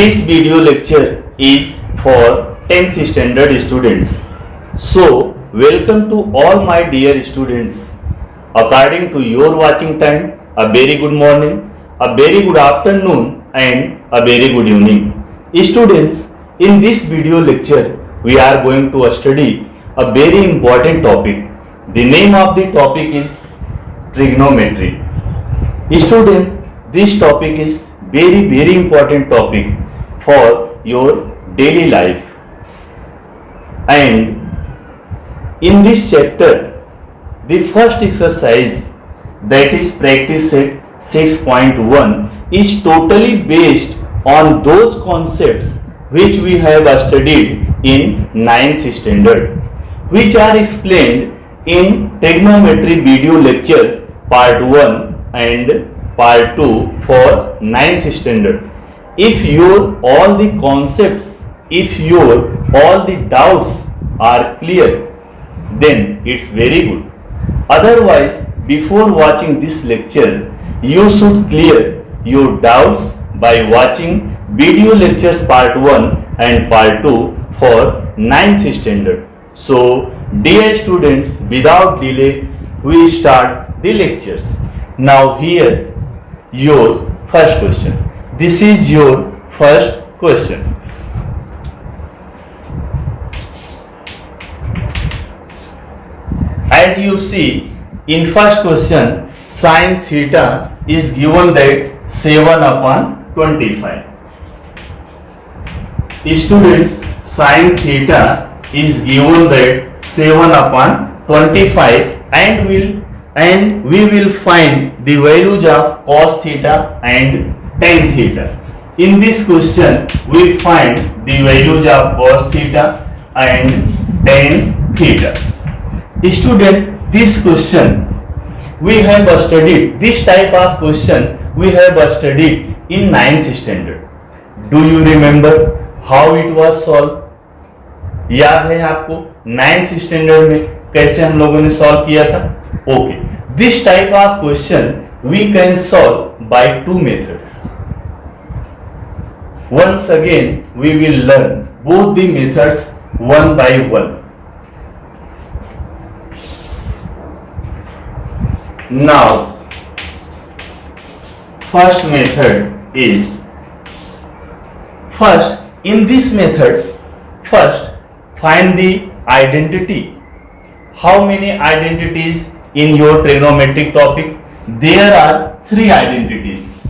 This video lecture is for 10th standard students. So, welcome to all my dear students. According to your watching time, a very good morning, a very good afternoon and a very good evening. Students, in this video lecture, we are going to study a very important topic. The name of the topic is trigonometry. Students, this topic is very important topic for your daily life, and in this chapter the first exercise, that is practice set 6.1, is totally based on those concepts which we have studied in 9th standard, which are explained in trigonometry video lectures part 1 and part 2 for 9th standard. If your all the concepts, if your all the doubts are clear, then it's very good. Otherwise, before watching this lecture, you should clear your doubts by watching video lectures part 1 and part 2 for 9th standard. So, dear students, without delay, we start the lectures. Now here your first question. This is your first question. As you see in first question, sin theta is given that 7/25. Students, sin theta is given that 7/25, and we will find the values of cos theta and tan theta. In this question, we find the values of cos theta and tan theta. Student, this question we have studied, this type of question we have studied in 9th standard. Do you remember how it was solved? याद है आपको 9th standard में कैसे हम लोगों ने solve किया था? Okay, this type of question we can solve by two methods. Once again, we will learn both the methods one by one. Now, first method is, first in this method, first find the identity. How many identities in your trigonometric topic? There are three identities.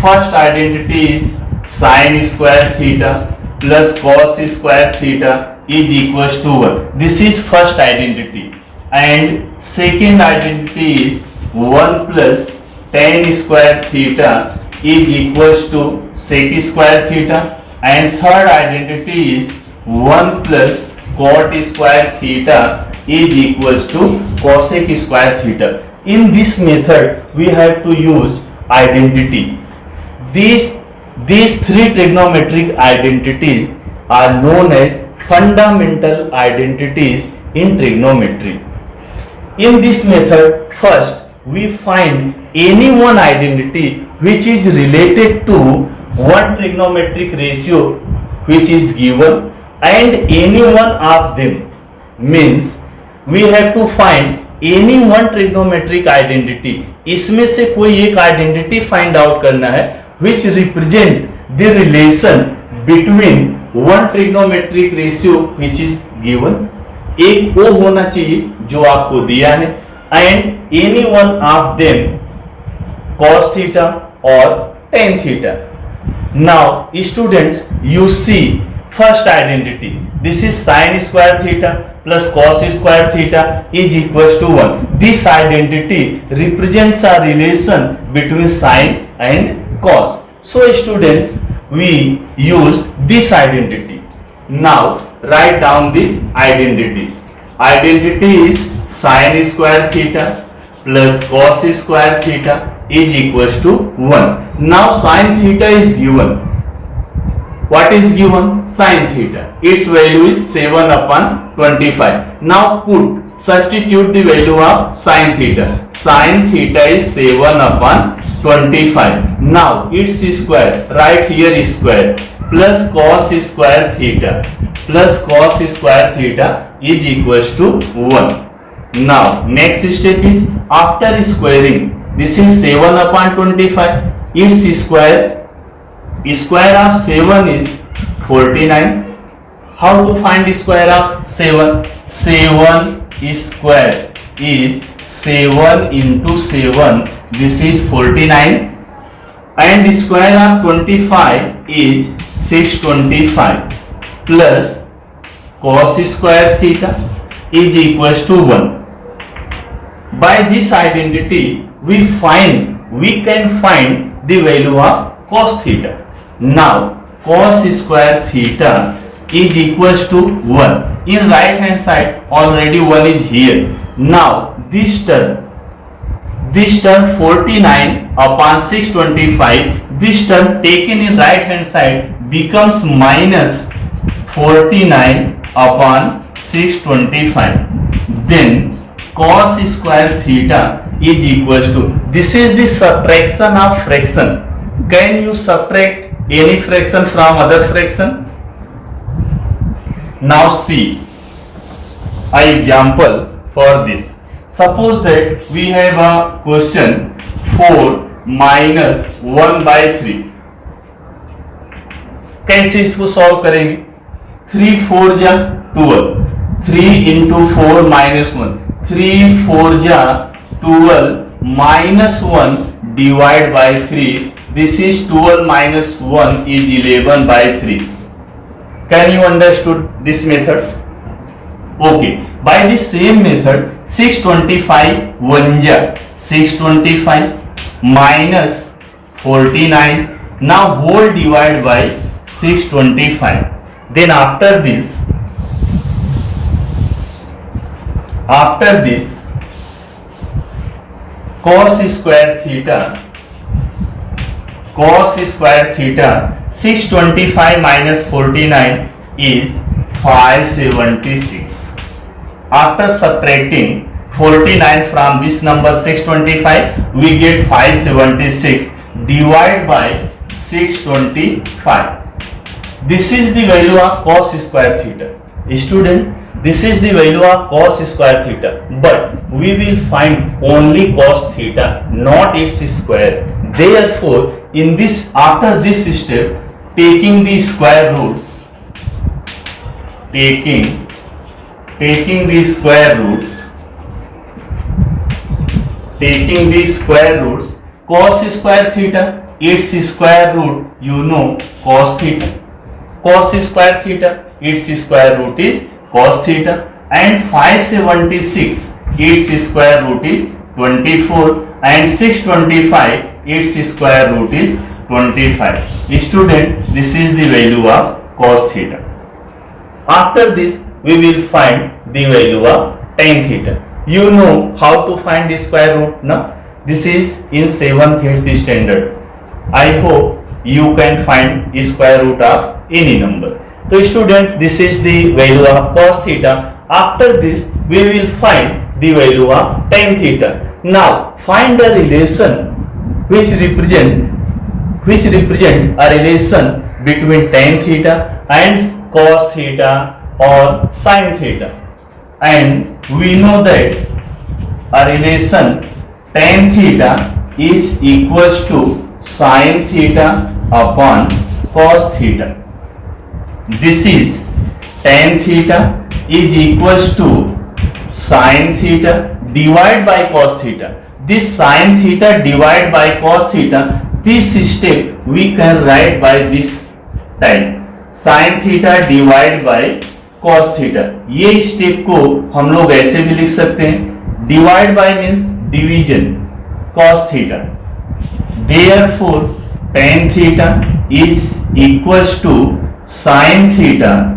First identity is sin square theta plus cos square theta is equals to 1. This is first identity. And second identity is 1 plus tan square theta is equals to sec square theta. And third identity is 1 plus cot square theta is equals to cosec square theta. In this method, we have to use identity. These three trigonometric identities are known as fundamental identities in trigonometry. In this method, first we find any one identity which is related to one trigonometric ratio which is given, and any one of them, means we have to find any one trigonometric identity. इसमें से कोई एक identity find out करना है which represent the relation between one trigonometric ratio which is given. एक वो होना चाहिए जो आपको दिया है, and any one of them cos theta or tan theta. Now students, you see first identity, this is sin square theta plus cos square theta is equals to 1. This identity represents a relation between sin and cos. So students, we use this identity. Now write down the identity. Identity is sin square theta plus cos square theta is equals to 1. Now sin theta is given. What is given? Sin theta. Its value is 7/25. Now substitute the value of sin theta. Sin theta is 7/25. 25. Now its square, right here is square, plus cos square theta is equals to 1. Now next step is, after squaring, this is 7 upon 25. Its square of 7 is 49. How to find the square of 7? 7 square is 7 into 7. This is 49. And the square of 25 is 625 plus cos square theta is equals to 1. By this identity, we can find the value of cos theta. Now cos square theta is equals to 1. In right hand side already 1 is here. Now this term 49 upon 625, this term taken in right hand side becomes minus 49 upon 625. Then cos square theta is equals to, this is the subtraction of fraction. Can you subtract any fraction from other fraction? Now see an example for this. Suppose that we have a question 4 minus 1 by 3. कैसे इसको solve करेंगे? 3 4 जा 12, 3 into 4 minus 1, 3 4 जा 12 minus 1 divide by 3. This is 12 minus 1 is 11 by 3. Can you understood this method? Okay. By the same method, 625 1 ja 625 minus 49. Now whole divide by 625. Then after this cos square theta 625 minus 49 is 576. After subtracting 49 from this number 625, we get 576 divided by 625. This is the value of cos square theta. Student, this is the value of cos square theta, but we will find only cos theta, not its square. Therefore, after this step, taking the square roots, taking the square roots, cos square theta, its square root, you know, cos theta. Cos square theta, its square root is cos theta, and 576, its square root is 24, and 625, its square root is 25. Student, this is the value of cos theta. After this, we will find the value of tan theta. You know how to find the square root, no? This is in 7th 8th standard. I hope you can find the square root of any number. So students, this is the value of cos theta. After this, we will find the value of tan theta. Now find a relation which represent a relation between tan theta and cos theta or sin theta. And we know that a relation tan theta is equals to sin theta upon cos theta. This is tan theta is equals to sin theta divided by cos theta. This sin theta divided by cos theta, this step we can write by this type, sin theta divided by cos theta. ये step को हम लोग ऐसे भी लिख सकते हैं, divide by means division, cos theta. Therefore tan theta is equals to sin theta.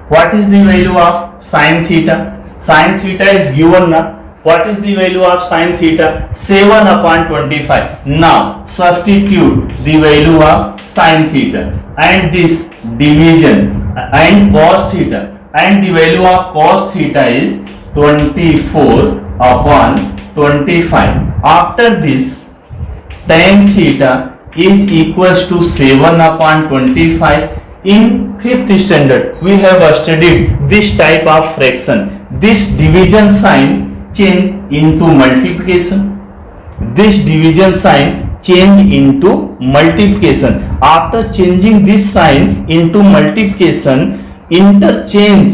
What is the value of sin theta? Sin theta is given now. What is the value of sin theta? 7 upon 25. Now substitute the value of sin theta and this division and cos theta, and the value of cos theta is 24 upon 25. After this tan theta is equals to 7 upon 25. In 5th standard we have studied this type of fraction. This division sign change into multiplication. This division sign change into multiplication. After changing this sign into multiplication, interchange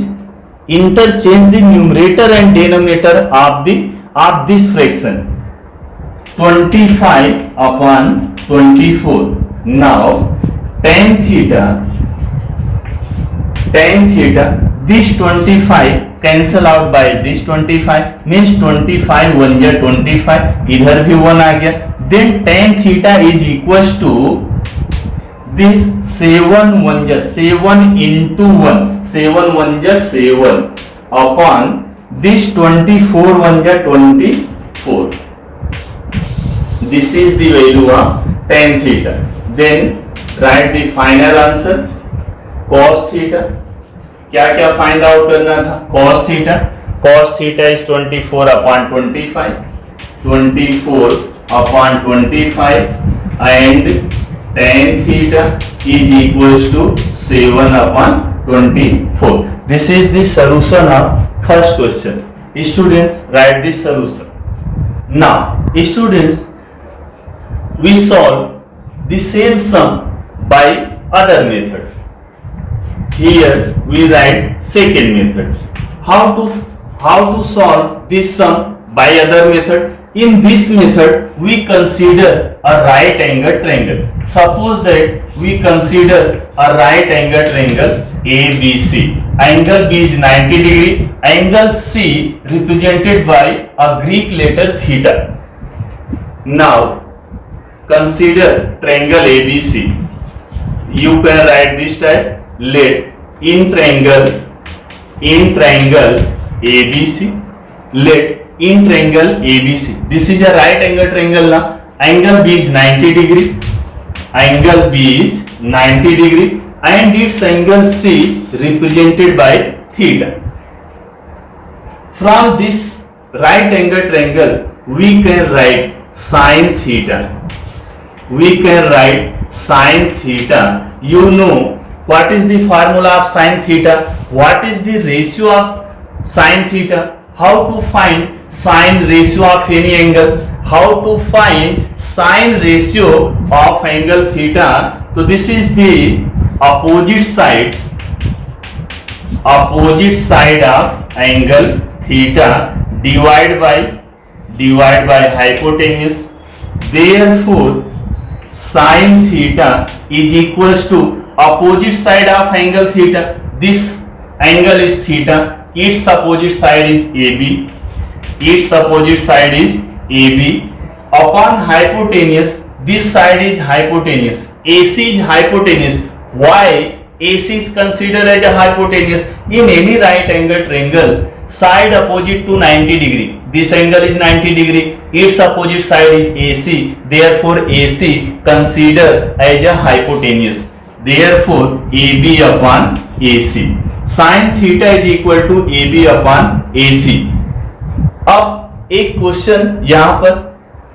the numerator and denominator of this fraction. 25 upon 24. Now tan theta, this 25 cancel out by this 25, means 25 1 या 25, इधर भी 1 आ गया. Then tan theta is equals to this 7 1 जा 7 into 1, 7 1 जा 7 upon this 24 1 जा 24. This is the value of tan theta. Then write the final answer. Cos theta, क्या क्या find out करना था? cos theta is 24 upon 25, 24 upon 25 and tan theta is equals to 7 upon 24. This is the solution of first question. Students, write this solution. Now students, we solve the same sum by other method. Here we write second method. How to solve this sum by other method? In this method we consider a right angle triangle. Suppose that we consider a right angle triangle ABC. Angle B is 90 degree. Angle C represented by a Greek letter theta. Now consider triangle ABC. You can write this type. Let in triangle ABC, let in triangle ABC, this is a right angle triangle now. Angle B is 90 degree, angle B is 90 degree and its angle C represented by theta. From this right angle triangle we can write sin theta. You know what is the formula of sin theta? What is the ratio of sin theta? How to find sin ratio of any angle? How to find sin ratio of angle theta? So this is the opposite side of angle theta divided by hypotenuse. Therefore sin theta is equals to opposite side of angle theta. This angle is theta, its opposite side is AB. Upon hypotenuse, this side is hypotenuse, AC is hypotenuse. Why AC is considered as a hypotenuse? In any right angle triangle, side opposite to 90 degree, this angle is 90 degree, its opposite side is AC, therefore AC considered as a hypotenuse. Therefore AB upon AC, sin theta is equal to AB upon AC. अब एक question यहां पर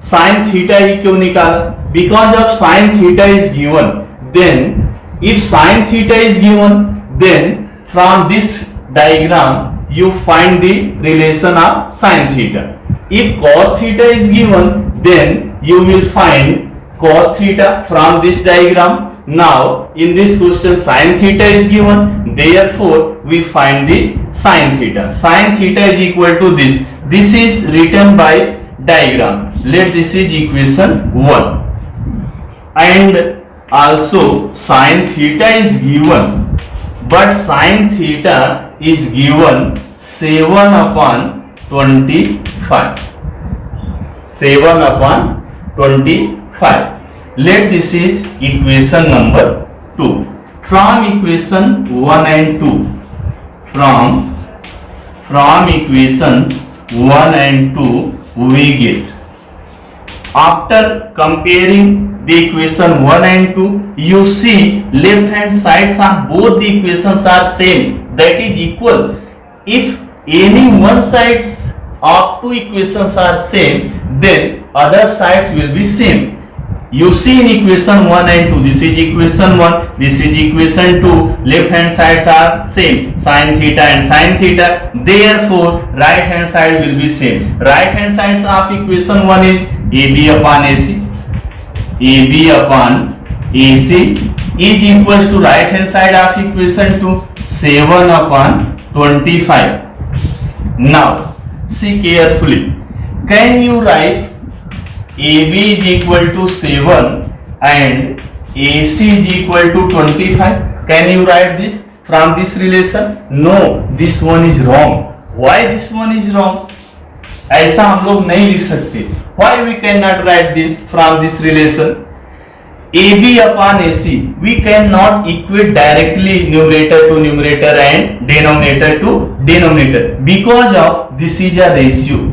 sin theta ही क्यों निकाला? Because of sin theta is given, then if sin theta is given, then from this diagram you find the relation of sin theta. If cos theta is given, then you will find cos theta from this diagram. Now in this question sin theta is given, therefore we find the sin theta. Sin theta is equal to this. This is written by diagram. Let this is equation 1. And also sin theta is given, but sin theta is given 7 upon 25. 7 upon 25. Let this is equation number 2. From equation 1 and 2, from equations 1 and 2 we get, after comparing the equation 1 and 2, you see left hand sides of both the equations are same, that is equal. If any one sides of two equations are same, then other sides will be same. You see in equation 1 and 2, this is equation 1, this is equation 2, left hand sides are same, sin theta and sin theta, therefore right hand side will be same. Right hand sides of equation 1 is AB upon AC, AB upon AC is equals to right hand side of equation 2 7 upon 25. Now see carefully, can you write AB is equal to 7 and AC is equal to 25? Can you write this from this relation? No, this one is wrong. Why this one is wrong? ऐसा हम लोग नहीं लिख सकते. Why we cannot write this from this relation? AB upon AC, we cannot equate directly numerator to numerator and denominator to denominator because of this is a ratio.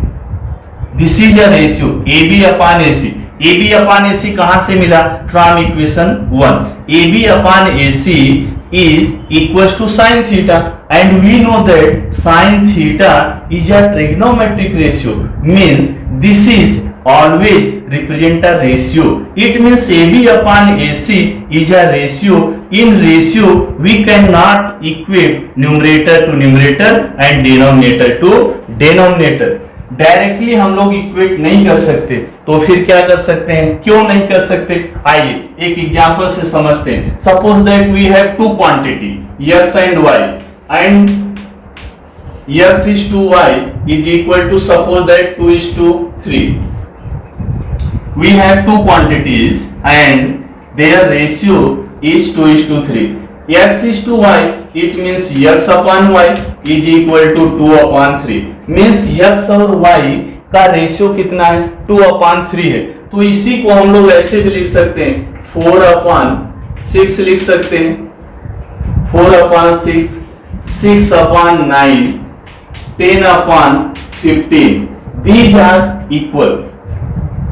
This is a ratio, AB upon AC. AB upon AC कहां से मिला? From equation 1. AB upon AC is equals to sin theta, and we know that sin theta is a trigonometric ratio. Means this is always represent a ratio. It means AB upon AC is a ratio. In ratio we cannot equate numerator to numerator and denominator to denominator. Directly हम लोग equate नहीं कर सकते, तो फिर क्या कर सकते हैं? क्यों नहीं कर सकते? आइए एक एग्जांपल से समझते हैं. Suppose that we have two quantity x and y, and x is to y is equal to, suppose that 2 is to 3. We have two quantities and their ratio is 2 is to 3. X is to y, it means x upon y is equal to 2 upon 3. Means x और y का ratio कितना है? 2 upon 3 है. तो इसी को हम लोग ऐसे भी लिख सकते हैं, 4 upon 6 लिख सकते हैं, 4 upon 6, 6 upon 9, 10 upon 15. These are equal.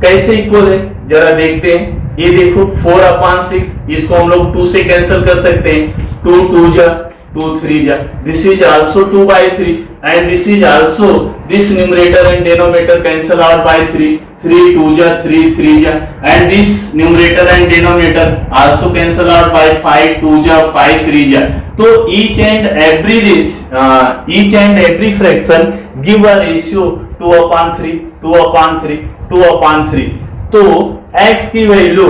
कैसे इक्वल है जरा देखते हैं. ये देखो 4 upon 6, इसको हम लोग 2 से कैंसिल कर सकते हैं. 2 2 जा 2 3 जा. This is also 2 by 3 and this is also, this numerator and denominator cancel out by 3. 3 2 ja 3 3 ja, and this numerator and denominator also cancel out by 5 2 ja 5 3 ja. So each and every fraction give a ratio 2 upon 3 2 upon 3 2 upon 3. तो x की value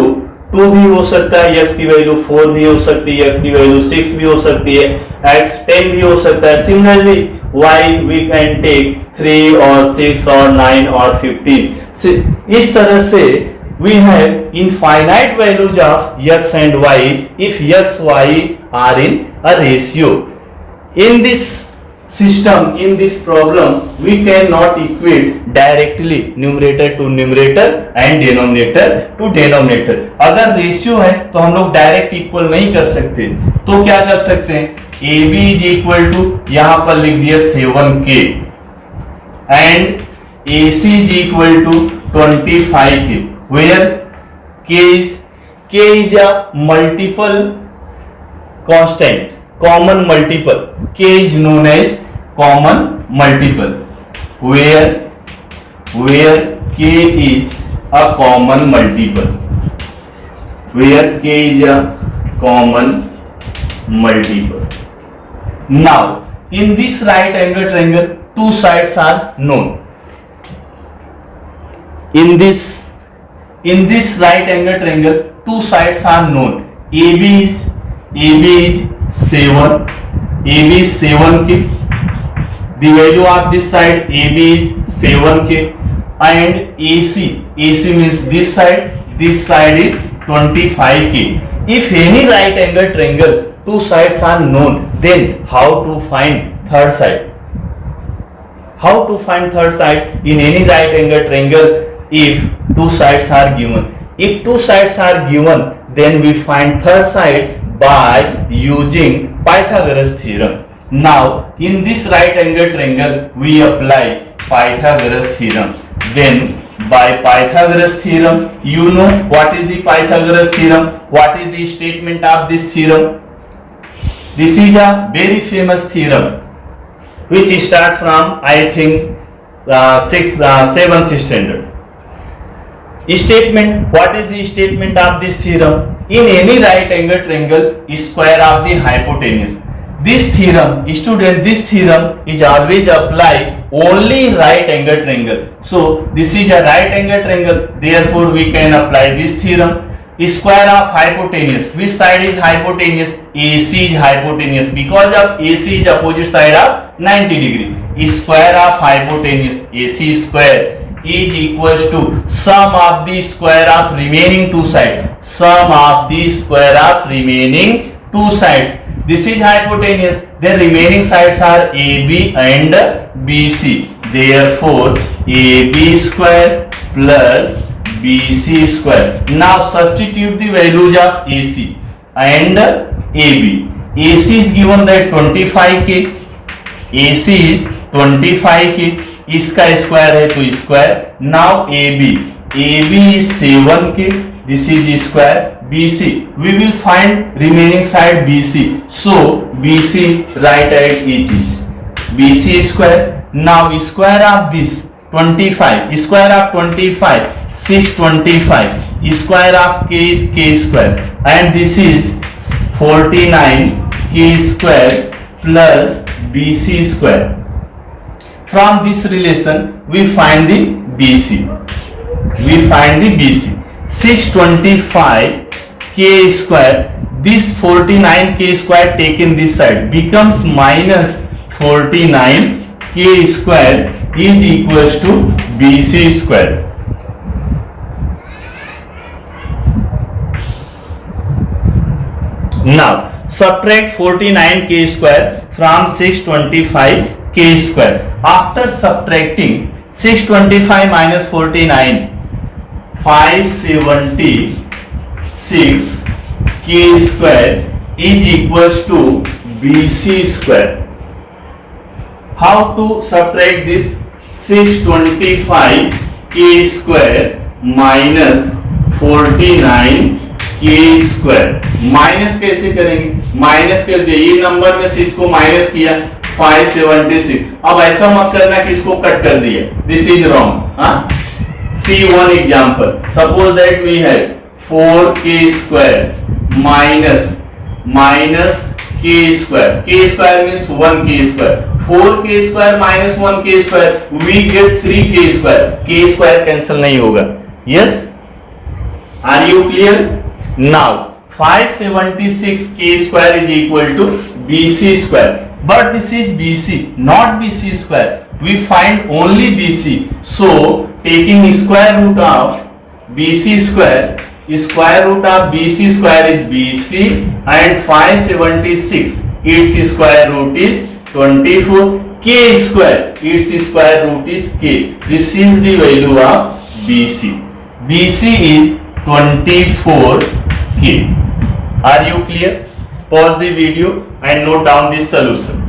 2 भी हो सकता है, x की value 4 भी हो सकती है, x की वैल्यू 6 भी हो सकती है, x 10 भी हो सकता है. Similarly y we can take 3 और 6 और 9 और 15. इस तरह से we have infinite values of x and y if x y are in a ratio. In this system, in this problem, we cannot equate directly numerator to numerator and denominator to denominator. अगर ratio है तो हम लोग direct equal नहीं कर सकते, तो क्या कर सकते हैं? AB is equal to, यहां पर लिख दिया 7k and AC is equal to 25k, where k is a multiple constant, common multiple. K is known as common multiple, where k is a common multiple, where k is a common multiple. Now in this right angle triangle two sides are known. In this right angle triangle two sides are known. AB is 7, AB is 7k. The value of this side AB is 7k, and AC means this side is 25k. If any right angle triangle two sides are known, then how to find third side? How to find third side in any right angle triangle if two sides are given? If two sides are given, then we find third side by using Pythagoras theorem. Now in this right angle triangle we apply Pythagoras theorem. Then by Pythagoras theorem, you know what is the Pythagoras theorem? What is the statement of this theorem? This is a very famous theorem which start from I think 7th standard. Statement. What is the statement of this theorem? In any right angle triangle, square of the hypotenuse. This theorem, student, this theorem is always apply only right angle triangle. So this is a right angle triangle. Therefore, we can apply this theorem. Square of hypotenuse. Which side is hypotenuse? AC is hypotenuse because of AC is opposite side of 90 degree. Square of hypotenuse AC square is equals to sum of the square of remaining two sides. Sum of the square of remaining two sides. This is hypotenuse. The remaining sides are AB and BC. Therefore, AB square plus BC square. Now substitute the values of AC and AB. AC is given that 25k. AC is 25k. इसका square है तो square. Now AB is 7k. This is square. BC, we will find remaining side BC. So BC right at it is BC square. Now square of this 25. Square of 25. 625. Square of k is k square. And this is 49k square plus BC square. From this relation, we find the BC. 625 k square. This 49k square taken this side becomes minus 49 k square is equals to BC square. Now subtract 49k square from 625k square. After subtracting 625 minus 49, 576 k square is equals to BC square. How to subtract this? 625 k square minus 49 k square. Minus कैसे करेंगे? Minus कर दिया, ये number में से इसको minus किया 576. अब ऐसा मत करना कि इसको कट कर दिया. This is wrong. See one example. Suppose that we had 4k square minus k square. K square means 1k square. 4k square minus 1k square. We get 3k square. K square cancel नहीं होगा. Yes? Are you clear? Now 576 k square is equal to BC square. But this is BC, not BC square. We find only BC. So taking square root of BC square, square root of BC square is BC and 576 its square root is 24. K square, its square root is K. This is the value of BC. BC is 24K. Are you clear? Pause the video and note down this solution.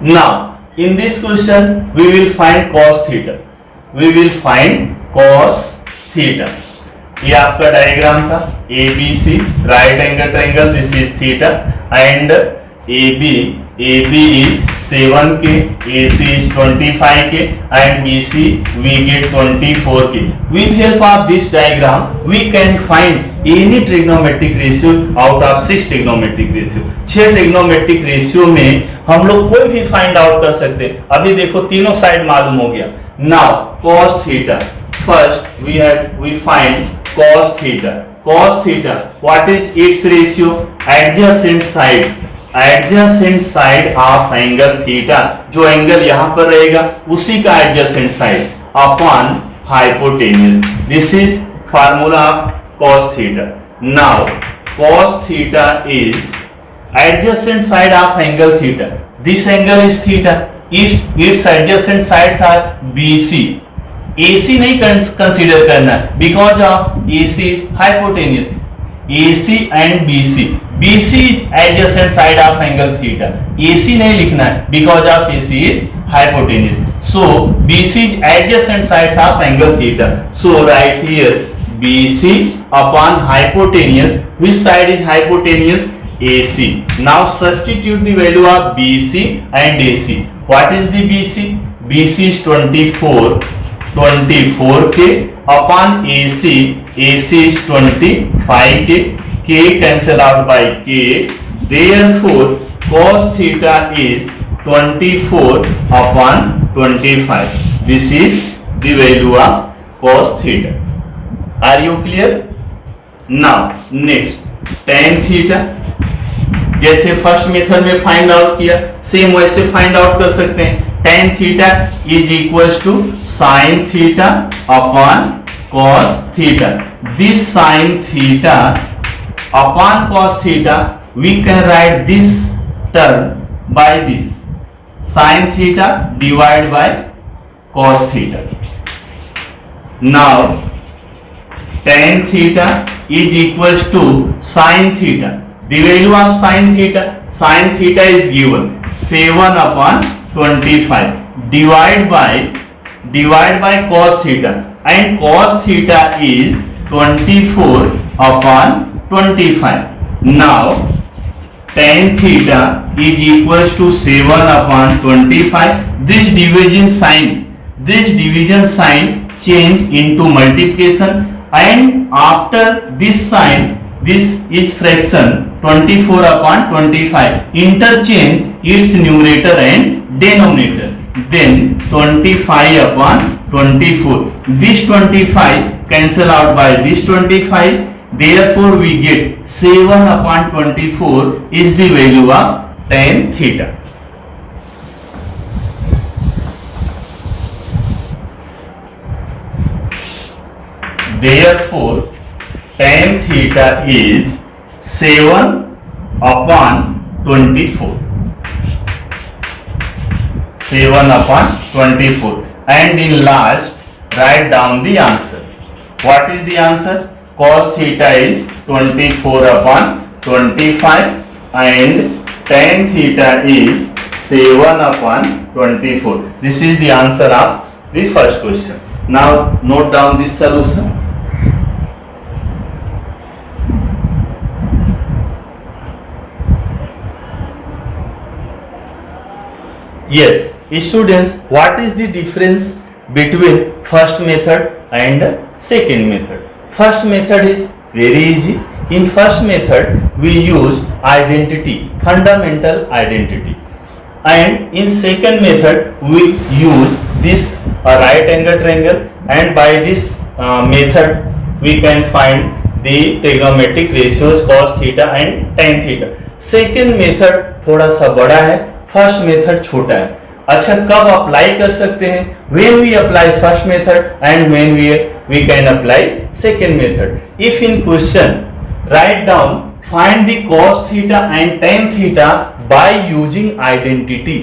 Now, in this question, we will find cos theta. We will find cos theta. ये आपका diagram था. ABC right angle triangle. This is theta and AB is 7k, AC is 25k and BC we get 24k. With help of this diagram, we can find any trigonometric ratio out of 6 trigonometric ratio. 6 trigonometric ratio में हम लोग कोई भी find out कर सकते. अभी देखो तीनों साइड मालूम हो गया. Now cos theta. First we find cos theta. Cos theta, what is its ratio? Adjacent side of angle theta. जो एंगल यहाँ पर रहेगा उसी का adjacent side upon hypotenuse. This is formula of cos theta. Now cos theta is adjacent side of angle theta. This angle is theta. Its adjacent sides are BC. AC नहीं consider करना because of AC is hypotenuse. AC and BC. BC is adjacent side of angle theta. AC नहीं लिखना है because of AC is hypotenuse. So BC is adjacent sides of angle theta. So right here BC upon hypotenuse. Which side is hypotenuse? AC. Now substitute the value of BC and AC. What is the BC? BC is 24K upon AC. AC is 25K. K cancel out by K. Therefore cos theta is 24 upon 25. This is the value of cos theta. Are you clear? Now next tan theta. जैसे first method में find out किया same वैसे find out कर सकते हैं. tan theta is equals to sin theta upon cos theta. This sin theta upon cos theta we can write this term by this sin theta divided by cos theta. Now tan theta is equals to sin theta. The value of sin theta is given 7 upon 25 divide by cos theta, and cos theta is 24 upon 25. Now tan theta is equals to 7 upon 25. This division sign change into multiplication, and after this sign, this is fraction 24 upon 25. Interchange its numerator and denominator. Then 25 upon 24. This 25 cancel out by this 25. Therefore we get 7 upon 24 is the value of tan theta. Therefore tan theta is 7 upon 24. 7 upon 24. And in last, write down the answer. What is the answer? Cos theta is 24 upon 25 and tan theta is 7 upon 24. This is the answer of the first question. Now note down this solution. Yes, students, what is the difference between first method and second method? First method is very easy. In first method, we use identity, fundamental identity, and in second method, we use this right angle triangle, and by this method, we can find the trigonometric ratios cos theta and tan theta. Second method थोड़ा सा बड़ा है, first method छोटा है. अच्छा, कब apply कर सकते हैं? When we apply first method and when we can apply second method. If in question write down find the cos theta and tan theta by using identity.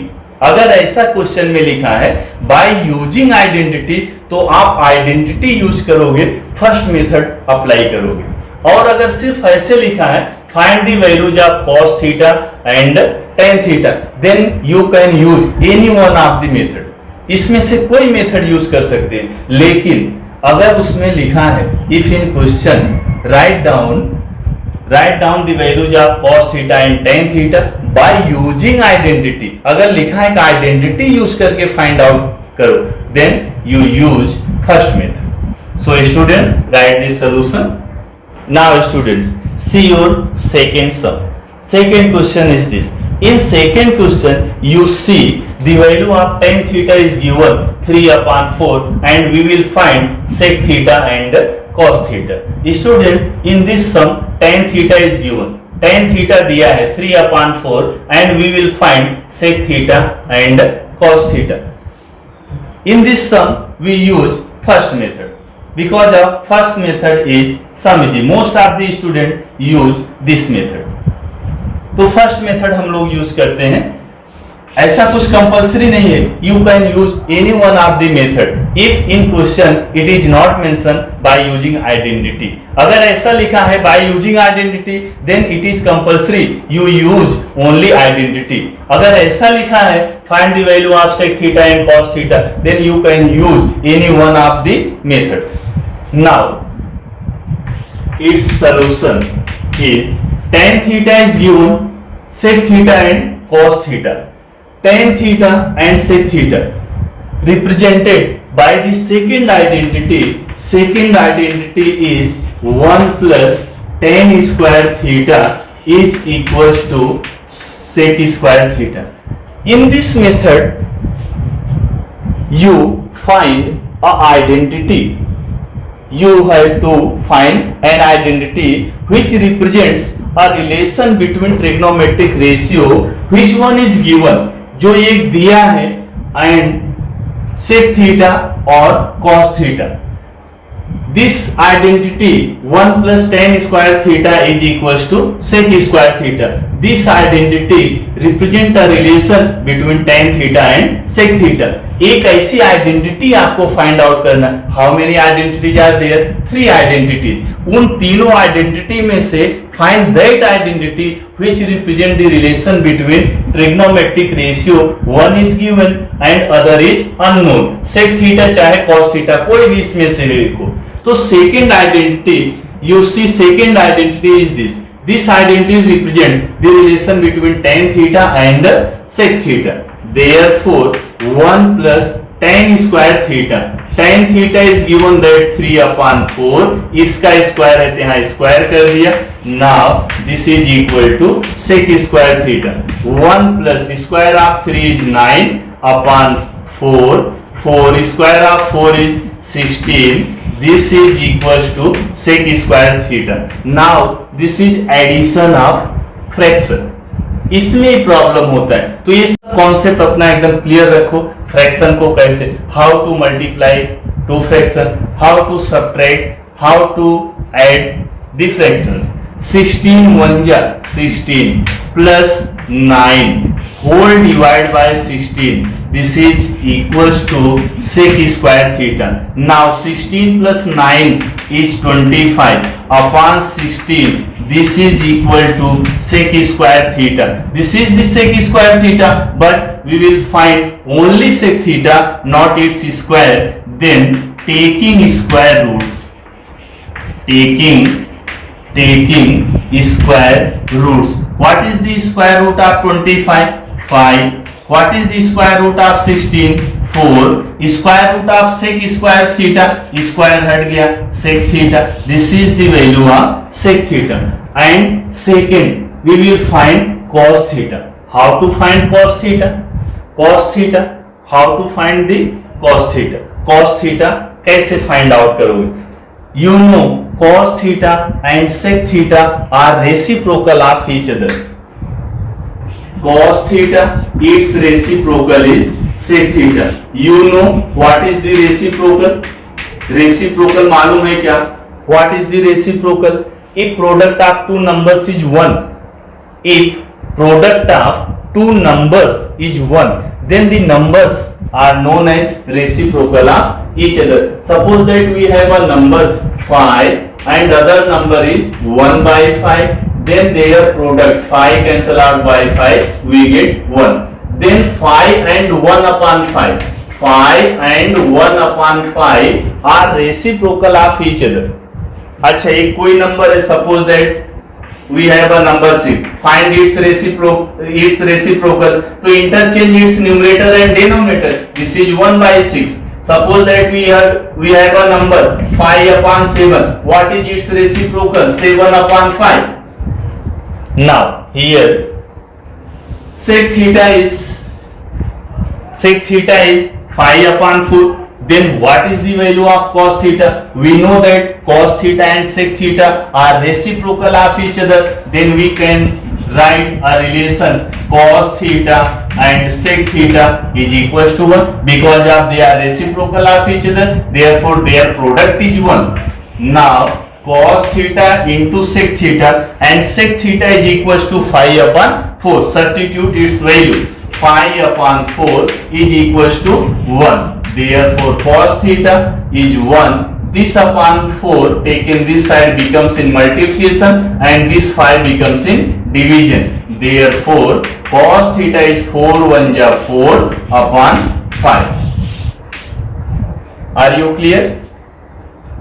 अगर ऐसा क्वेश्चन में लिखा है बाय यूजिंग आइडेंटिटी, तो आप identity use करोगे, first method apply करोगे. और अगर सिर्फ ऐसे लिखा है find the values of cos theta and tan theta, then you can use any one of the method. इसमें से कोई मेथड यूज कर सकते हैं. लेकिन अगर उसमें लिखा है if in question write down the values of cos theta and tan theta by using identity, अगर लिखा है कि आइडेंटिटी यूज करके फाइंड आउट करो, then you use first method. So students, write this solution. Now students, see your second sum. Second question is this. In second question, you see the value of tan theta is given 3 upon 4 and we will find sec theta and cos theta. Students, in this sum tan theta is given. Tan theta दिया है 3 upon 4 and we will find sec theta and cos theta. In this sum, we use first method. Because of first method is sum easy. Most of the student use this method. तो first method हम लोग use करते हैं. ऐसा कुछ compulsory नहीं है. You can use any one of the method if in question it is not mention by using identity. अगर ऐसा लिखा है by using identity, then it is compulsory you use only identity. अगर ऐसा लिखा है find the value of sec theta and cos theta, then you can use any one of the methods. Now, its solution is tan theta is given, sec theta and cos theta. Tan theta and sec theta represented by the second identity. Second identity is 1 plus tan square theta is equals to sec square theta. In this method, you find a identity. You have to find an identity which represents a relation between trigonometric ratio. Which one is given? जो एक दिया है and sec theta or cos theta. This identity 1 plus tan square theta is equals to sec square theta. This identity represent a relation between tan theta and sec theta. एक ऐसी identity आपको find out करना है. How many identities are there? 3 identities. उन तीनों identity में से find that identity which represent the relation between trigonometric ratio. One is given and other is unknown. sec theta चाहे cos theta, कोई भी इसमें से देखो. तो second identity, you see second identity is this. This identity represents the relation between tan theta and sec theta. Therefore, 1 plus tan square theta. Tan theta is given that 3/4. इसका square है, यहाँ square कर दिया. Now this is equal to sec square theta. 1 plus square of 3 is 9/4. 4 square of 4 is 16. This is equals to sec square theta. Now this is addition of fraction. इसमें problem होता है, तो ये concept अपना एकदम clear रखो. Fraction को कैसे, how to multiply two fraction, how to subtract, how to add the fractions. 16 1 जा 16 plus 9 whole divide by 16. This is equals to sec square theta. Now 16 plus 9 is 25 upon 16. This is equal to sec square theta. This is the sec square theta, but we will find only sec theta, not its square. Then taking square roots, taking square roots. What is the square root of 25? 5. What is the square root of 16? 4. Square root of sec square theta, square हट गया, sec theta. This is the value of sec theta. And second, we will find cos theta. How to find cos theta? Cos theta. How to find the cos theta? Cos theta कैसे find out करोगे? You know cos theta and sec theta are reciprocal of each other. Cos theta, its reciprocal is sec theta. You know what is the reciprocal? Reciprocal मालूम है क्या? What is the reciprocal? If product of two numbers is 1, if product of two numbers is 1, then the numbers are known as reciprocal of each other. Suppose that we have a number 5 and other number is 1 by 5. Then their product 5 cancel out by 5, we get 1. Then 5 and 1 upon 5. 5 and 1 upon 5 are reciprocal of each other. अच्छा, एक कोई number है, suppose that we have a number 6. Find its reciprocal. तो interchange its numerator and denominator. This is 1 by 6. Suppose that we have a number 5 upon 7. What is its reciprocal? 7 upon 5. Now here sec theta is 5 upon 4. Then what is the value of cos theta? We know that cos theta and sec theta are reciprocal of each other. Then we can write a relation cos theta and sec theta is equals to 1, because of they are reciprocal of each other. Therefore their product is 1. Now cos theta into sec theta, and sec theta is equals to 5 upon 4. Substitute its value. 5 upon 4 is equals to 1. Therefore cos theta is 1. this upon 4 taken this side becomes in multiplication and this 5 becomes in division. Therefore cos theta is 4 1 ja 4 upon 5. Are you clear?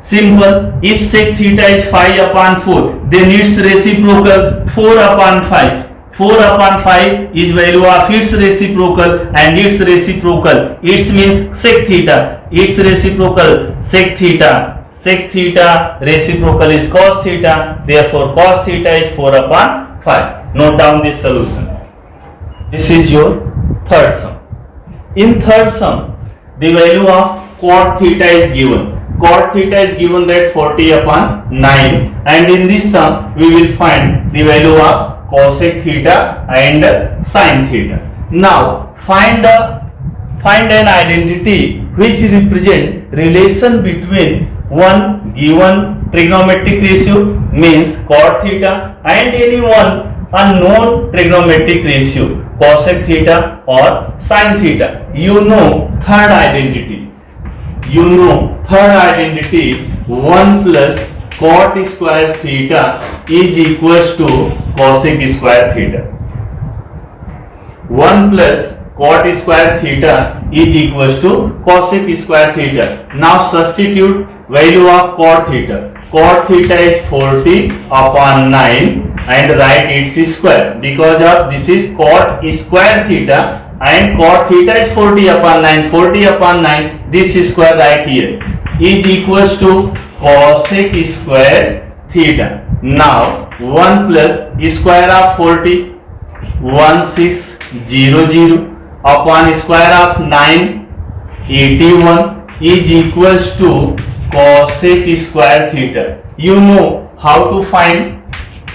Simple. If sec theta is 5 upon 4, then its reciprocal 4 upon 5. 4 upon 5 is value of its reciprocal, and its reciprocal, it means sec theta. Its reciprocal sec theta. Sec theta reciprocal is cos theta. Therefore cos theta is 4 upon 5. Note down this solution. This is your third sum. In third sum, the value of cot theta is given. Cot theta is given that 40 upon 9, and in this sum we will find the value of cosec theta and sin theta. Now find an identity which represent relation between one given trigonometric ratio, means cot theta, and any one unknown trigonometric ratio, cosec theta or sin theta. You know third identity. 1 plus cot square theta is equals to cosec square theta. 1 plus cot square theta is equals to cosec square theta. Now substitute value of cot theta. Cot theta is 40 upon 9 and write its square, because of this is cot square theta and cot theta is 40 upon 9. 40 upon 9, this square right here is equals to cosec square theta. Now 1 plus square of 40 1600 upon square of 9 81 is equals to cosec square theta. You know how to find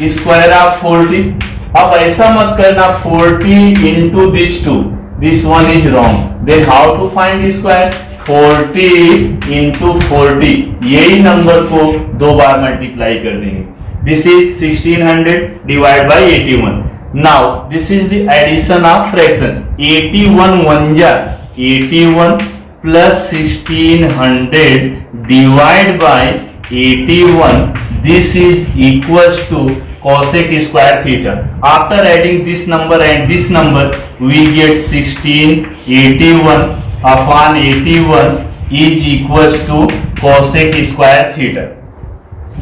square of 40. अब ऐसा मत करना 40 into this 2, this one is wrong. Then how to find square? 40 into 40, यही number को 2 बार multiply कर देंगे. This is 1600 divided by 81. Now this is the addition of fraction. 81 1 ja 81 plus 1600 divided by 81. This is equals to cosec square theta. After adding this number and this number, we get 1681 upon 81 is equals to cosec square theta.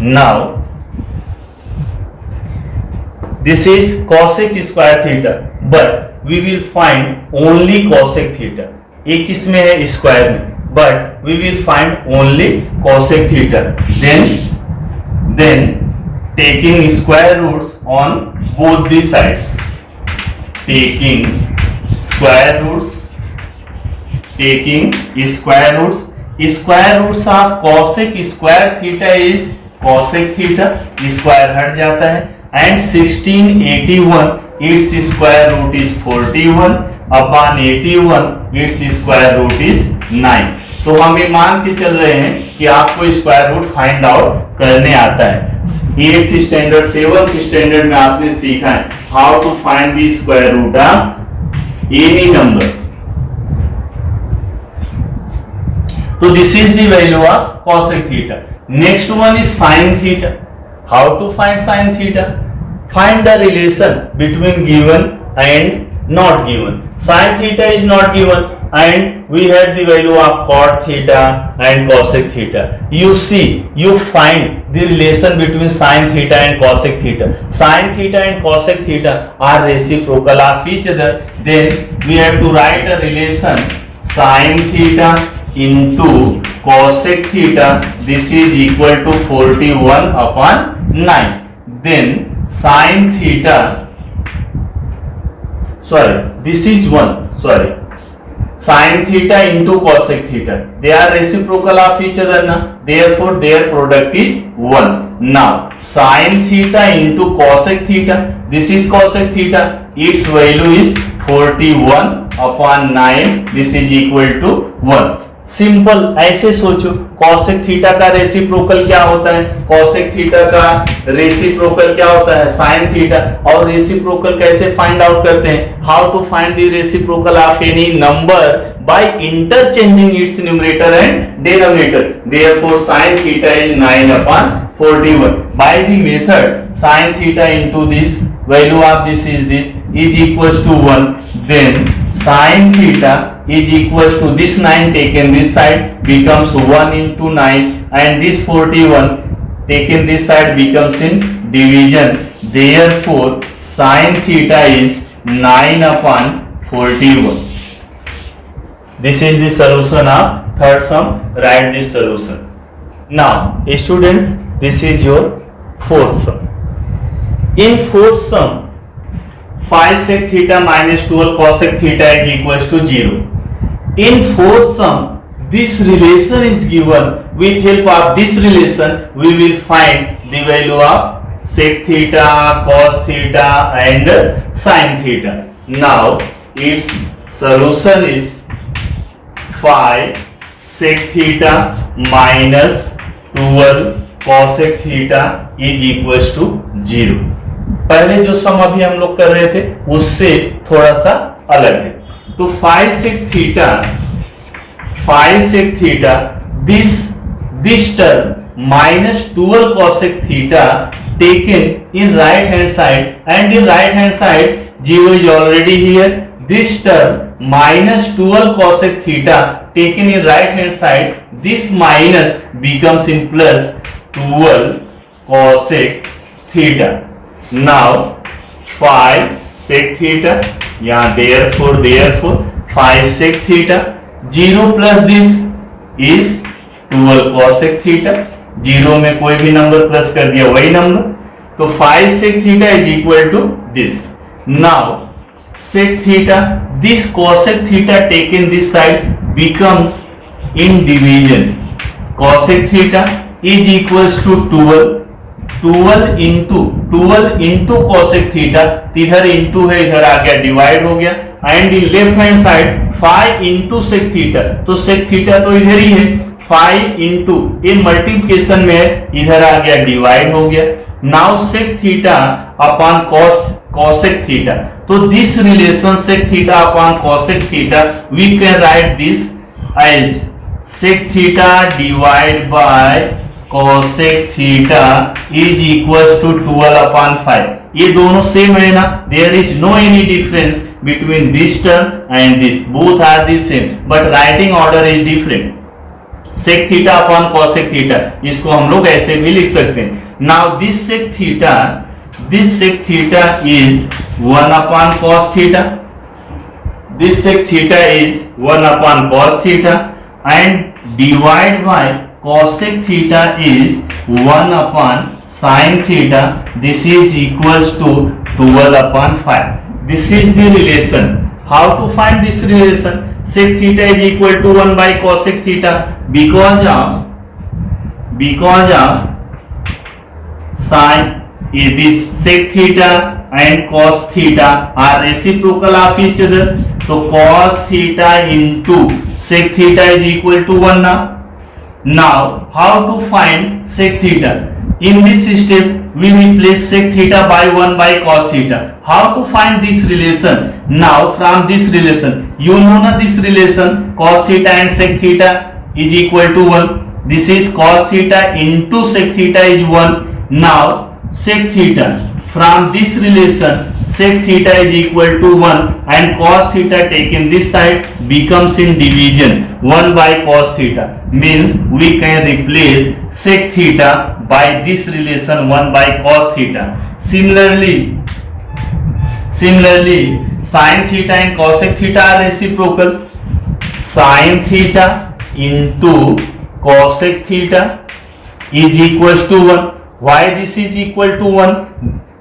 Now this is cosec square theta, but we will find only cosec theta. एक इसमें है square में, but we will find only cosec theta. Then taking square roots on both the sides. Taking square roots of cosec square theta is cosec theta, square हट जाता है, and 1681 its square root is 41 upon 81 its square root is 9. तो हम ये मान के चल रहे हैं कि आपको स्क्वायर रूट फाइंड आउट करने आता है. 8th स्टैंडर्ड 7th स्टैंडर्ड में आपने सीखा है how to find the square root of any number. तो this is the value of cosec theta. Next one is sin theta. How to find sin theta? Find the relation between given and not given. Sin theta is not given and we had the value of cot theta and cosec theta. You find the relation between sin theta and cosec theta. Sin theta and cosec theta are reciprocal of each other. Then we have to write a relation sin theta into cosec theta. This is equal to 41 upon 9. Then sin theta, this is 1, sin theta into cosec theta, they are reciprocal of each other now, therefore their product is 1. Now sin theta into cosec theta, this is cosec theta, its value is 41 upon 9, this is equal to 1. Simple ऐसे सोचो, cosec theta का reciprocal क्या होता है? cosec theta का reciprocal क्या होता है? sin theta. और रेसिप्रोकल कैसे फाइंड आउट करते हैं? How to find the reciprocal of any number by interchanging its numerator and denominator. Therefore sin theta is 9 upon 41. By the method sin theta into this value of this is equals to 1. Then sin theta is equals to this 9 taken this side becomes 1 into 9, and this 41 taken this side becomes in division. Therefore sin theta is 9 upon 41. This is the solution of third sum. Write this solution. Now students, this is your fourth sum. In fourth sum 5 sec theta minus 12 cosec theta is equals to 0. In fourth sum this relation is given. With help of this relation we will find the value of sec theta, cos theta and sin theta. Now its solution is 5 sec theta minus 12 cosec theta is equals to 0. पहले जो सम अभी हम लोग कर रहे थे उससे थोड़ा सा अलग है. तो 5 sec theta this term minus 12 cosec theta taken in right hand side, and in right hand side 0 is already here. This term minus 12 cosec theta taken in right hand side, this minus becomes in plus 12 cosec theta. Now 5 sec theta, यहाँ therefore 5 sec theta, 0 plus this is 12 cosec theta. 0 में कोई भी number plus कर दिया वही number. तो 5 sec theta is equal to this. Now sec theta, this cosec theta taken this side becomes in division. Cosec theta is equals to 12 into cosec theta. इधर into है, इधर आ गया डिवाइड हो गया. And in left hand side 5 into sec theta. तो sec theta तो इधर ही है. 5 into ये मल्टीप्लिकेशन में है, इधर आ गया डिवाइड हो गया. Now sec theta upon cosec theta. तो this relation sec theta upon cosec theta we can write this as sec theta divided by cosec theta is equals to 12 upon 5. ये दोनों सेम है ना. There is no any difference between this term and this. Both are the same, but writing order is different. sec theta upon cosec theta, इसको हम लोग ऐसे भी लिख सकते हैं. Now this sec theta is 1 upon cos theta. This sec theta is 1 upon cos theta, and divide by cosec theta is 1 upon sin theta. This is equals to 12 upon 5. This is the relation. How to find this relation? Sec theta is equal to 1 by cosec theta because of sin this sec theta and cos theta are reciprocal of each other. तो cos theta into sec theta is equal to 1 now. Now how to find sec theta? In this step we replace sec theta by 1 by cos theta. How to find this relation? Now from this relation, you know na this relation cos theta and sec theta is equal to 1. This is cos theta into sec theta is 1. Now sec theta, from this relation sec theta is equal to 1 and cos theta taken this side becomes in division 1 by cos theta. Means we can replace sec theta by this relation 1 by cos theta. Similarly sin theta and cosec theta are reciprocal. Sin theta into cosec theta is equals to 1. Why this is equal to 1?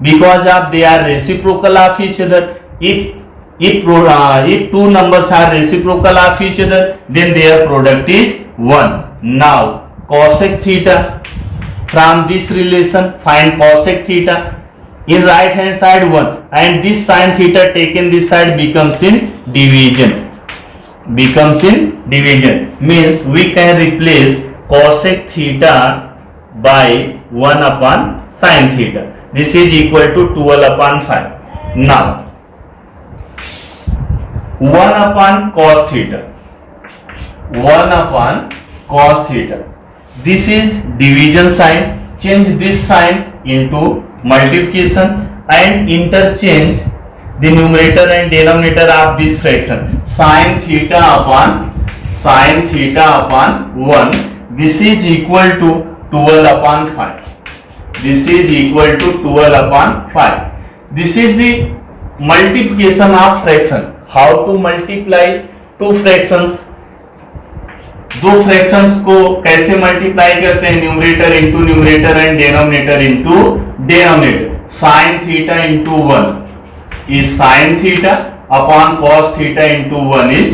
Because of they are reciprocal of each other. If two numbers are reciprocal of each other, then their product is 1. Now cosec theta, from this relation find cosec theta. In right hand side 1, and this sin theta taken this side becomes in division. Means we can replace cosec theta by 1 upon sin theta. This is equal to 12 upon 5. Now 1 upon cos theta. 1 upon cos theta. This is division sign. Change this sign into multiplication and interchange the numerator and denominator of this fraction. Sin theta upon 1. This is equal to 12 upon 5. This is equal to 12 upon 5. This is the multiplication of fraction. How to multiply two fractions? दो fractions को कैसे multiply करते हैं? Numerator into numerator and denominator into denominator. Sine theta into 1 is sine theta upon cos theta into 1 is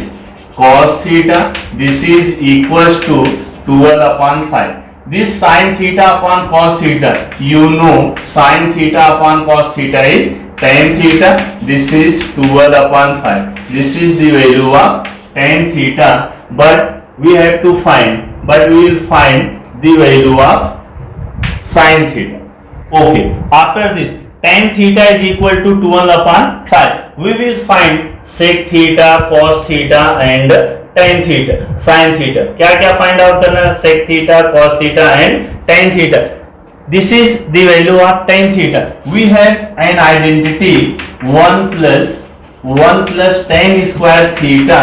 cos theta. This is equals to 12 upon 5. This sin theta upon cos theta, you know sin theta upon cos theta is tan theta. This is 12 upon 5. This is the value of tan theta, but we have to we will find the value of sin theta. Okay, after this tan theta is equal to 12 upon 5. We will find sec theta, cos theta and tan theta, sin theta. क्या क्या find out करना है? sec theta, cos theta and tan theta. This is the value of tan theta. We have an identity 1 plus tan square theta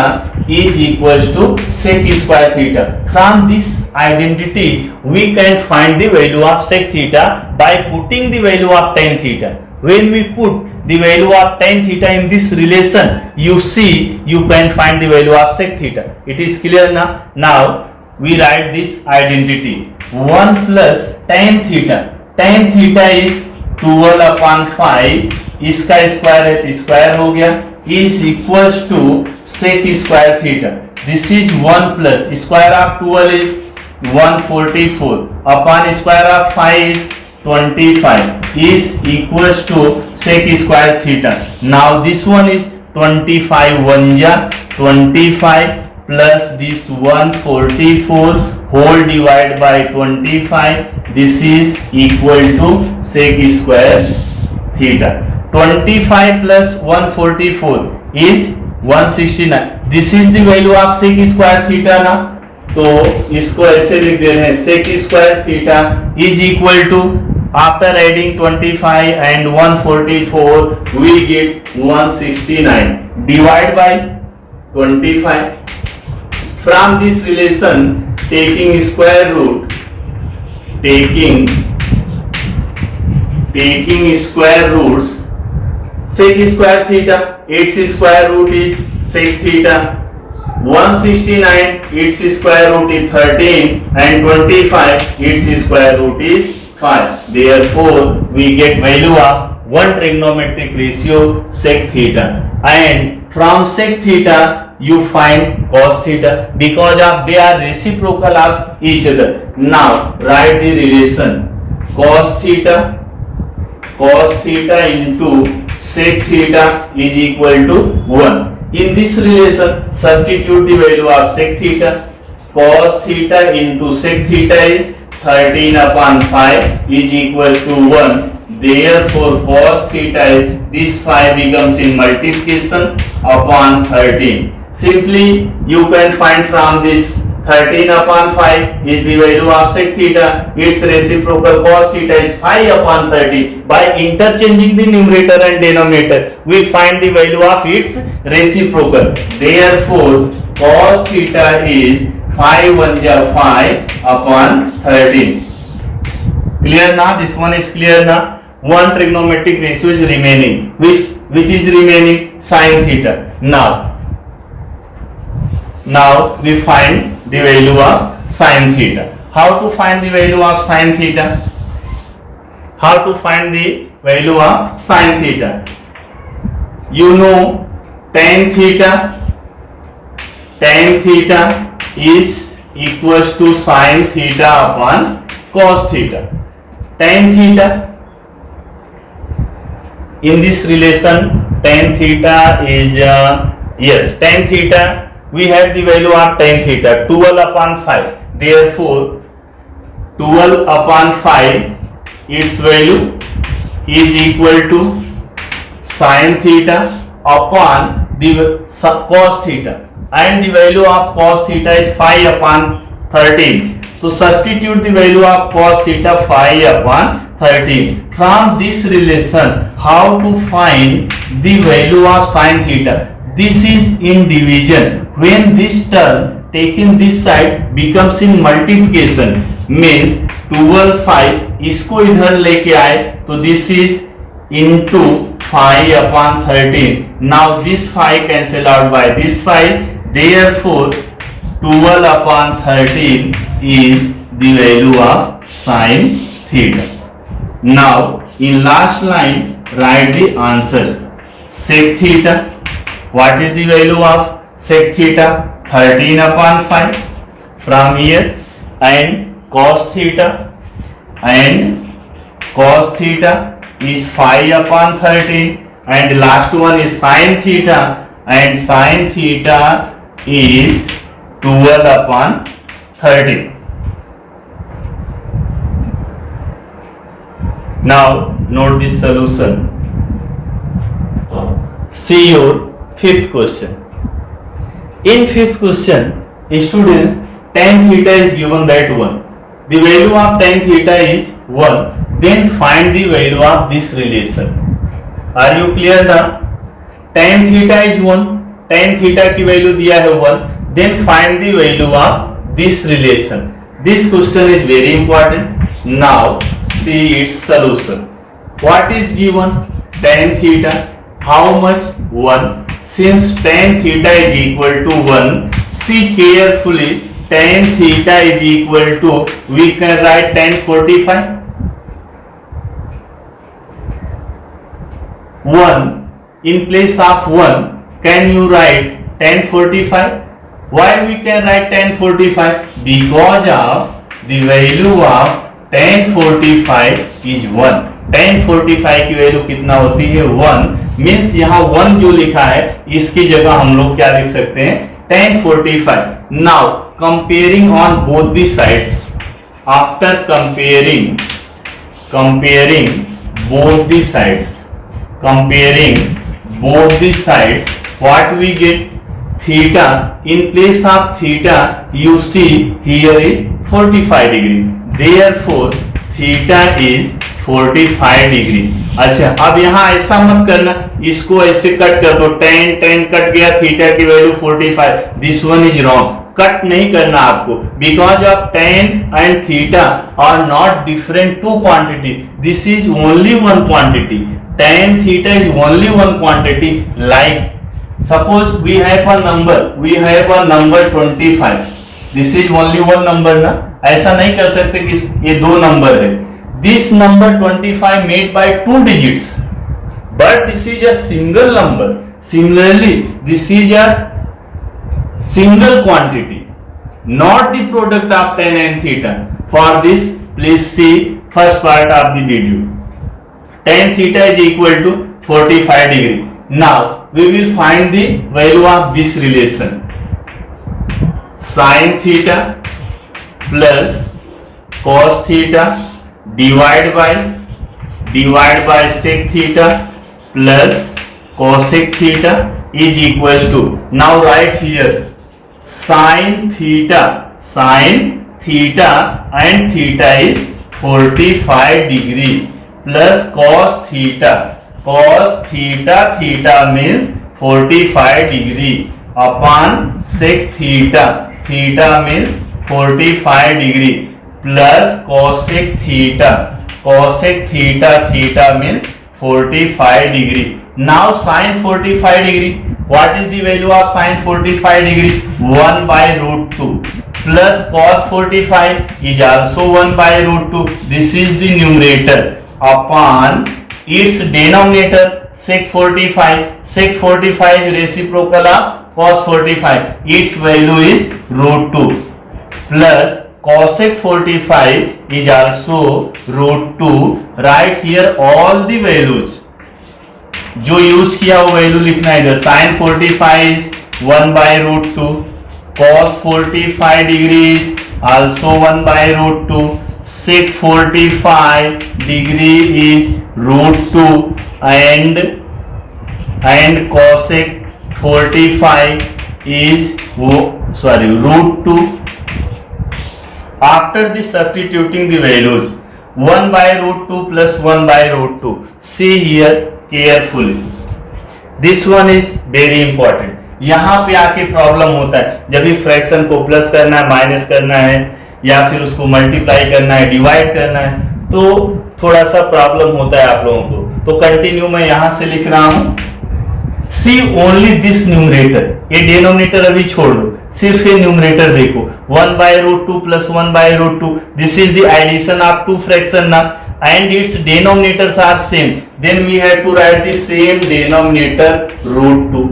is equals to sec square theta. From this identity we can find the value of sec theta by putting the value of tan theta. When we put the value of tan theta in this relation, you see you can find the value of sec theta. It is clear now? Now we write this identity 1 plus tan theta. Tan theta is 12 upon 5. इसका square है तो square हो गया, is equals to sec square theta. This is 1 plus square of 12 is 144 upon square of 5 is 25 is equals to sec square theta. Now this one is 25 1 ja 25 plus this 144 whole divided by 25. This is equal to sec square theta. 25 plus 144 is 169. This is the value of sec square theta ना, तो इसको ऐसे लिख दे रहे हैं sec square theta is equal to, after adding 25 and 144 we get 169 divided by 25. From this relation, taking square root, taking square roots, sec square theta, its square root is sec theta. 169, its square root is 13 and 25, its square root is 5. Therefore, we get value of one trigonometric ratio sec theta, and from sec theta you find cos theta because of they are reciprocal of each other. Now write the relation cos theta into sec theta is equal to 1. In this relation, substitute the value of sec theta. Cos theta into sec theta is 13 upon 5 is equal to 1. Therefore, cos theta is, this 5 becomes in multiplication upon 13. Simply, you can find from this 13 upon 5 is the value of sec theta. Its reciprocal cos theta is 5 upon 30. By interchanging the numerator and denominator, we find the value of its reciprocal. Therefore, cos theta is 5 1 ja 5 upon 13. Clear now? This one is clear now? One trigonometric ratio is remaining. Which is remaining? Sin theta. Now we find the value of sin theta. How to find the value of sin theta? How to find the value of sin theta? You know tan theta. Tan theta is equals to sin theta upon cos theta. Tan theta, in this relation, tan theta is tan theta, we have the value of tan theta 12 upon 5. Therefore, 12 upon 5 its value is equal to sin theta upon the cos theta. and the value of cos theta is 5 upon 13. So substitute the value of cos theta 5 upon 13. From this relation, how to find the value of sin theta? This is in division. When this term taken this side becomes in multiplication, means 12 5 इसको इधर लेके आए तो this is into 5 upon 13. Now this 5 cancel out by this 5. Therefore 12 upon 13 is the value of sin theta. Now in last line write the answers. Sec theta, what is the value of sec theta? 13 upon 5 from here, and cos theta is 5 upon 13, and last one is sin theta, and sin theta is 12 upon 13. Now note this solution. See your fifth question. In fifth question, students, tan theta is given that 1. The value of tan theta is 1. Then find the value of this relation. Are you clear now? Tan theta is 1. Tan theta की value दिया है 1. Then find the value of this relation. This question is very important. Now see its solution. What is given? Tan theta. How much? 1. Since tan theta is equal to 1, see carefully. Tan theta is equal to, we can write tan 45. 1 in place of 1, can you write tan 45? Why we can write tan 45? Because of the value of tan 45 is 1. tan 45 की value कितना होती है? 1. Means यहाँ 1 जो लिखा है इसकी जगह हम लोग क्या लिख सकते हैं? tan 45. Now comparing on both the sides. After comparing both the sides, what we get? Theta. In place of theta, you see here is 45 degree. Therefore theta is 45 degree. अच्छा, अब यहाँ ऐसा मत करना, इसको ऐसे कट कर दो, tan कट गया, थीटा की value 45. This one is wrong. Cut नहीं करना आपको, because of tan and theta are not different two quantity. This is only one quantity. tan theta is only one quantity. Like suppose we have a number 25. This is only one number ना. ऐसा नहीं कर सकते कि ये दो number है. This number 25 made by 2 digits, but this is a single number. Similarly, this is a single quantity, not the product of tan and theta. For this, please see first part of the video. Tan theta is equal to 45 degree. Now we will find the value of this relation. Sin theta plus cos theta divide by sec theta plus cosec theta is equals to, now write here sin theta and theta is 45 degree plus cos theta means 45 degree upon sec theta means 45 degree plus cosec theta means 45 degree. Now sin 45 degree, what is the value of sin 45 degree? 1 by root 2 plus cos 45 is also 1 by root 2. This is the numerator upon its denominator sec 45. Sec 45 is reciprocal of cos 45. Its value is root 2 plus cosec 45 is also root 2. Write here all the values. जो use किया वो value लिखना है इधर. sin 45 is 1 by root 2. cos 45 degrees also 1 by root 2. sec 45 degree is root 2 and cosec 45 is root 2. After this substituting the values 1 by root 2 plus 1 by root 2. See here carefully. This one is very important. यहाँ पे आके problem होता है जब भी fraction को plus करना है, माइनस करना है, या फिर उसको मल्टीप्लाई करना है, डिवाइड करना है, तो थोड़ा सा प्रॉब्लम होता है आप लोगों को. तो कंटिन्यू मैं यहां से लिख रहा हूं. सी ओनली दिस न्यूमरेटर. ये डिनोमिनेटर अभी छोड़ दो, सिर्फ ये न्यूमरेटर देखो. 1 by root 2 plus 1 by root 2. This is the addition of two fraction now, and its denominators are same. Then we have to write the same denominator root 2.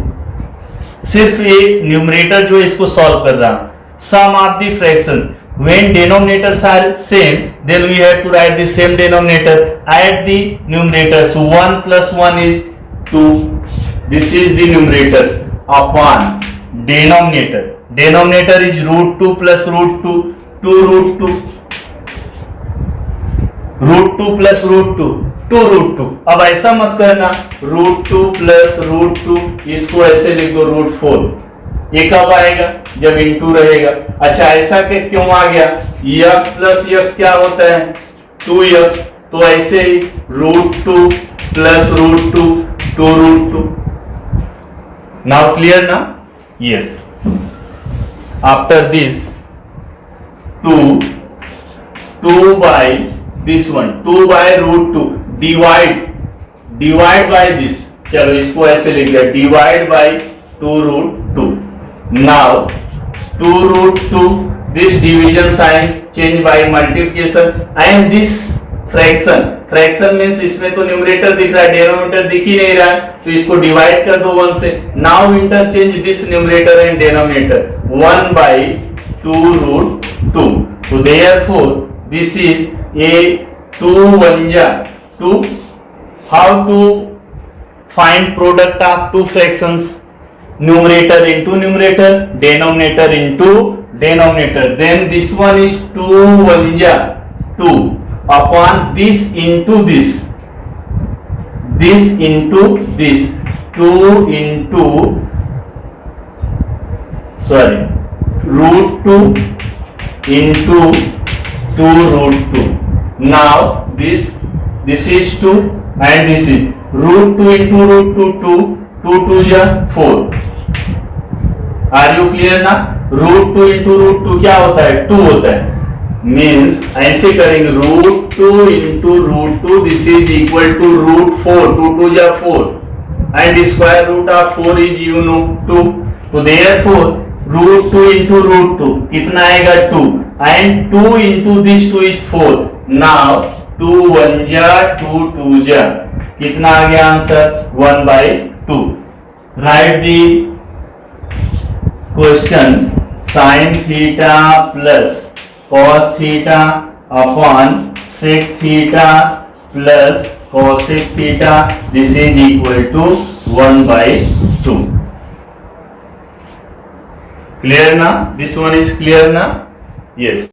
सिर्फ ये numerator जो इसको सॉल्व कर रहा हूं. Sum of the fractions. When denominators are same, then we have to write the same denominator. Add the numerators. So 1 plus 1 is 2. This is the numerators upon denominator. Denominator is root 2 plus root 2. 2 root 2. Root 2 plus root 2. 2 root 2. अब ऐसा मत करना root 2 plus root 2. इसको ऐसे लिख दो root 4. ये कब आएगा? जब इंटू रहेगा. अच्छा ऐसा क्यों आ गया? x प्लस x क्या होता है? 2x. तो ऐसे ही root 2 plus root 2 2 root 2. Now clear ना? Yes. After this 2 by this one, 2 by root 2. divide by this. चलो इसको ऐसे लिख दिया, divide by 2 root 2. Now 2 root 2, this division sign change by multiplication, and this fraction means इसमें तो numerator दिख रहा है, डिनोमिनेटर दिख ही नहीं रहा है, तो इसको डिवाइड कर दो 1 से. Now interchange this numerator and denominator. 1 by 2 root 2. So therefore this is a 2 1 ja 2. How to find product of two fractions? Numerator into numerator, denominator into denominator. Then this one is 2 1 ja 2 upon this into this. This into this. 2 into root 2 into 2 root 2. Now this is 2 and this is root 2 into root 2 2. 2 2 ja 4. Are you clear ना? Root 2 into root 2 क्या होता है? 2 होता है. Means ऐसे करेंगे root 2 into root 2. This is equal to root 4. 2 2 जा 4 and square root of 4 is you know 2. तो देयरफॉर रूट 2 इंटू रूट 2 कितना आएगा? 2 and 2 into this 2 is 4. Now 2 1 जा 2 2 जा कितना आ गया answer? 1 by 2. Write the question. sin theta plus cos theta upon sec theta plus cosec theta. This is equal to 1 by 2. Clear ना? This one is clear ना? Yes.